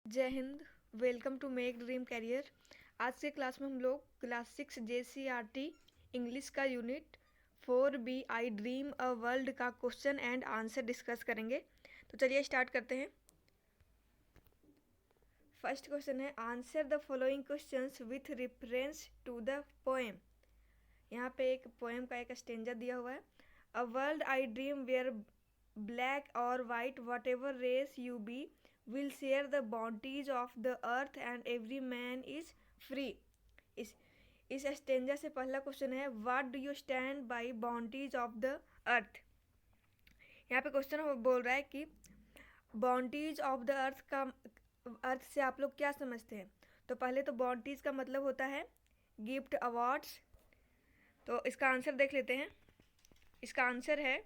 जय Hind. Welcome to Make Dream Career. आज के क्लास में हम लोग क्लास 6 JCRT इंग्लिश का unit 4B I dream a world का क्वेश्चन एंड आंसर डिस्कस करेंगे। तो चलिए स्टार्ट करते हैं। फर्स्ट क्वेश्चन है answer the following questions with reference to the poem. यहाँ पे एक पोएम का एक स्टेंजा दिया हुआ है। A world I dream where black और white whatever race you be will share the bounties of the earth and every man is free। इस स्टेंजा से पहला क्वेश्चन है what do you stand by bounties of the earth. यहाँ पे question बोल रहा है कि बाउंटीज ऑफ द अर्थ से आप लोग क्या समझते हैं। तो पहले तो बाउंटीज का मतलब होता है गिफ्ट अवार्ड्स। तो इसका आंसर देख लेते हैं। इसका आंसर है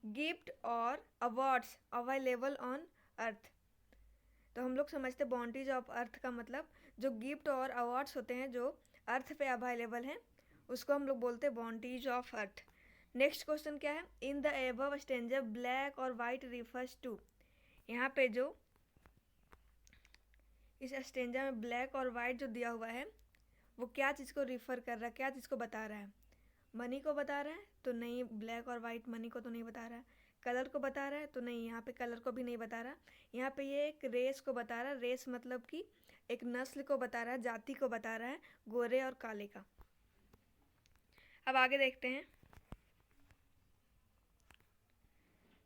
गिफ्ट और अवार्ड्स अवेलेबल ऑन अर्थ। तो हम लोग समझते हैं बाउंटीज ऑफ अर्थ का मतलब जो गिफ्ट और अवार्ड्स होते हैं जो अर्थ पे अवेलेबल हैं उसको हम लोग बोलते हैं bounties of earth. Next question क्या है इन द एबव स्टेंजर ब्लैक और वाइट रिफर्स टू। यहाँ पे जो इस स्टेंजा में ब्लैक और वाइट जो दिया हुआ है वो क्या चीज़ को रिफ़र कर रहा है, क्या चीज़ को बता रहा है। मनी को बता रहा है तो नहीं, ब्लैक और वाइट मनी को तो नहीं बता रहा है। कलर को बता रहा है तो नहीं, यहाँ पे कलर को भी नहीं बता रहा। यहाँ पे ये एक रेस को बता रहा है। रेस मतलब कि एक नस्ल को बता रहा है, जाति को बता रहा है, गोरे और काले का। अब आगे देखते हैं।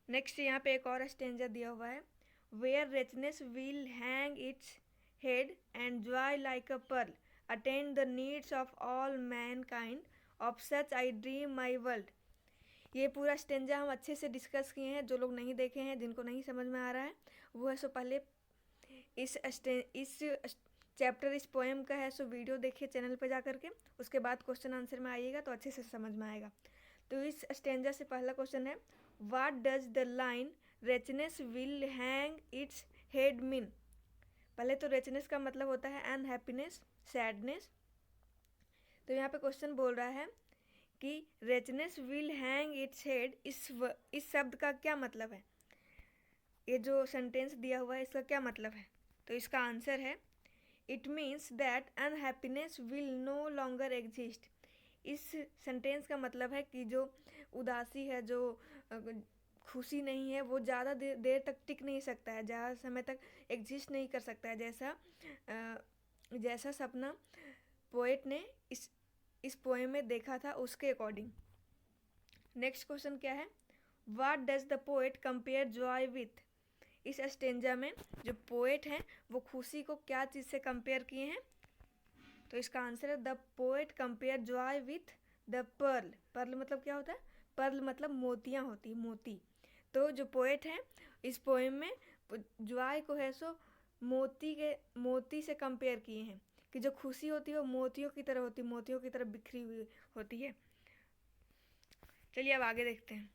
नेक्स्ट यहाँ पे एक और स्टेंजा दिया हुआ है where richness will hang its head and joy like a pearl attend the needs of all mankind of such I dream my world. ये पूरा स्टेंजा हम अच्छे से डिस्कस किए हैं। जो लोग नहीं देखे हैं, जिनको नहीं समझ में आ रहा है वो है सो पहले इस चैप्टर इस पोएम का है सो वीडियो देखिए चैनल पे जा करके, उसके बाद क्वेश्चन आंसर में आइएगा तो अच्छे से समझ में आएगा। तो इस स्टेंजा से पहला क्वेश्चन है what does the line richness will hang its head mean. पहले तो रिचनेस का मतलब होता है अनहैप्पीनेस, सैडनेस। तो यहाँ पे क्वेश्चन बोल रहा है कि richness will hang its head, इस शब्द का क्या मतलब है। ये जो सेंटेंस दिया हुआ है इसका क्या मतलब है। तो इसका आंसर है it means that unhappiness will no longer exist. इस सेंटेंस का मतलब है कि जो उदासी है, जो खुशी नहीं है, वो ज़्यादा देर तक टिक नहीं सकता है, ज़्यादा समय तक एग्जिस्ट नहीं कर सकता है। जैसा सपना पोएट ने इस पोएम में देखा था उसके अकॉर्डिंग। नेक्स्ट क्वेश्चन क्या है what does the poet compare joy with. इस स्टेंजा में जो पोएट हैं वो खुशी को क्या चीज़ से कंपेयर किए हैं। तो इसका आंसर है the poet compare joy with the pearl. Pearl मतलब क्या होता है, पर्ल मतलब मोतियाँ होती, मोती। तो जो पोएट हैं इस पोएम में जॉय को है सो मोती से कंपेयर किए हैं कि जो खुशी होती है वो मोतियों की तरह होती, मोतियों की तरह बिखरी हुई होती है। चलिए अब आगे देखते हैं।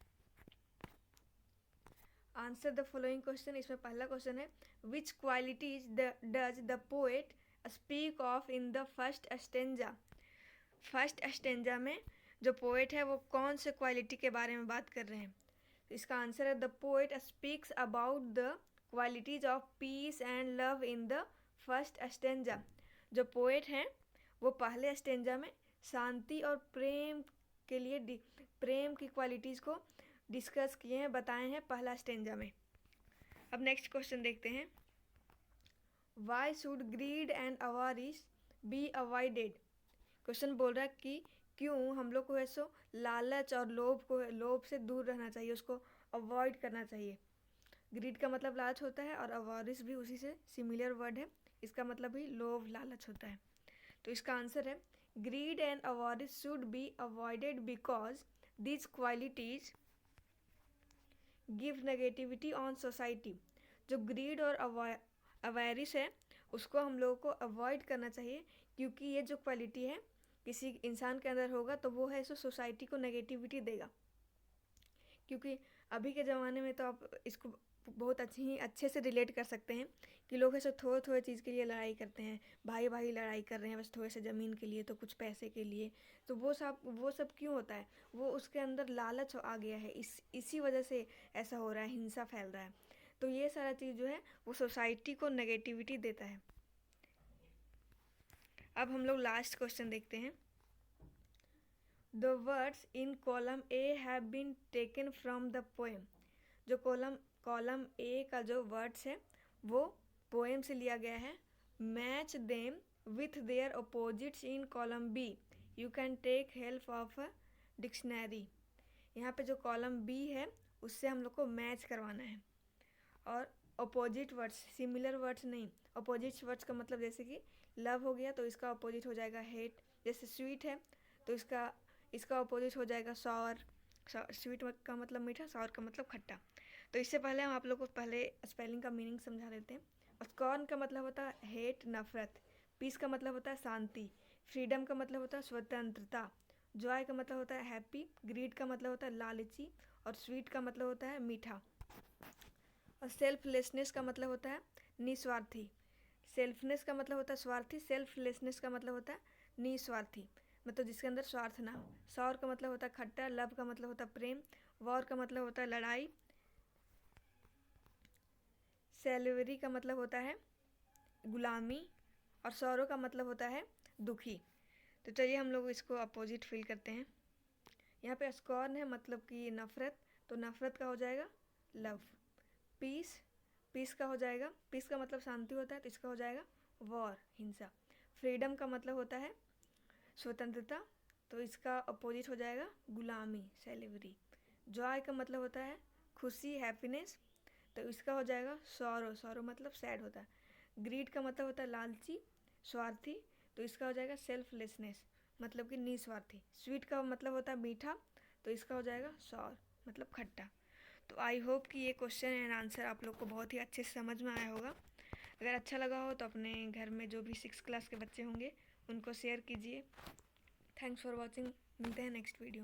Answer the following question. इसमें पहला क्वेश्चन है which qualities does the poet speak of in the first stanza. First stanza में जो पोएट है वो कौन से क्वालिटी के बारे में बात कर रहे हैं। तो इसका आंसर है the poet speaks about the qualities of peace and love in the first stanza. जो पोएट हैं वो पहले स्टेंजा में शांति और प्रेम के लिए प्रेम की क्वालिटीज़ को डिस्कस किए हैं, बताए हैं पहला स्टेंजा में। अब नेक्स्ट क्वेश्चन देखते हैं why should greed and avarice be avoided. Question बोल रहा है कि क्यों हम लोग को ऐसो लालच और लोभ से दूर रहना चाहिए, उसको अवॉइड करना चाहिए। ग्रीड का मतलब लालच होता है और अवारिस भी उसी से सिमिलर वर्ड है, इसका मतलब भी लोभ लालच होता है। तो इसका आंसर है greed and avarice should be avoided because these qualities give negativity on society. जो ग्रीड और अवेरिस है उसको हम लोगों को अवॉइड करना चाहिए क्योंकि ये जो क्वालिटी है किसी इंसान के अंदर होगा तो वो है सो सोसाइटी को नेगेटिविटी देगा। क्योंकि अभी के ज़माने में तो आप इसको बहुत अच्छे से रिलेट कर सकते हैं कि लोग ऐसे थोड़े थोड़े चीज़ के लिए लड़ाई करते हैं, भाई भाई लड़ाई कर रहे हैं बस थोड़े से ज़मीन के लिए, तो कुछ पैसे के लिए। तो वो सब क्यों होता है, वो उसके अंदर लालच आ गया है, इसी वजह से ऐसा हो रहा है, हिंसा फैल रहा है। तो ये सारा चीज़ जो है वो सोसाइटी को नेगेटिविटी देता है। अब हम लोग लास्ट क्वेश्चन देखते हैं। The words in column A have been taken from the poem. जो कॉलम ए का जो वर्ड्स है वो पोएम से लिया गया है। Match them with their opposites in column B, you can take help of a dictionary. यहाँ पे जो कॉलम बी है उससे हम लोग को मैच करवाना है, और अपोजिट वर्ड्स, सिमिलर वर्ड्स नहीं। अपोजिट वर्ड्स का मतलब जैसे कि लव हो गया तो इसका अपोजिट हो जाएगा हेट। जैसे स्वीट है तो इसका अपोजिट हो जाएगा सॉर। स्वीट का मतलब मीठा, सॉर का मतलब खट्टा। तो इससे पहले हम आप लोग को पहले स्पेलिंग का मीनिंग समझा देते हैं। स्कॉर्न का मतलब होता है हेट, नफरत। पीस का मतलब होता है शांति। फ्रीडम का मतलब होता है स्वतंत्रता। जॉय का मतलब होता है हैप्पी। ग्रीड का मतलब होता है लालची। और स्वीट का मतलब होता है मीठा। और सेल्फलेसनेस का मतलब होता है निस्वार्थी। सेल्फनेस का मतलब होता है स्वार्थी, सेल्फलेसनेस का मतलब होता है निस्वार्थी, मतलब जिसके अंदर स्वार्थ ना हो। सॉर का मतलब होता है खट्टा। लव का मतलब होता है प्रेम। वॉर का मतलब होता है लड़ाई। सेलिवरी का मतलब होता है गुलामी। और सौरो का मतलब होता है दुखी। तो चलिए हम लोग इसको अपोजिट फिल करते हैं। यहाँ पे स्कॉर्न है मतलब कि नफ़रत, तो नफ़रत का हो जाएगा लव। पीस का हो जाएगा, पीस का मतलब शांति होता है, तो इसका हो जाएगा वॉर, हिंसा। फ्रीडम का मतलब होता है स्वतंत्रता, तो इसका अपोजिट हो जाएगा गुलामी, सेलिवरी। जॉय का मतलब होता है खुशी, हैप्पीनेस, तो इसका हो जाएगा सॉरो। सॉरो मतलब सैड होता है। ग्रीड का मतलब होता है लालची, स्वार्थी, तो इसका हो जाएगा सेल्फलेसनेस, मतलब कि निस्वार्थी। स्वीट का मतलब होता है मीठा, तो इसका हो जाएगा सॉर, मतलब खट्टा। तो आई होप कि ये क्वेश्चन एंड आंसर आप लोग को बहुत ही अच्छे से समझ में आया होगा। अगर अच्छा लगा हो तो अपने घर में जो भी 6 क्लास के बच्चे होंगे उनको शेयर कीजिए। Thanks for watching. मिलते हैं नेक्स्ट वीडियो में।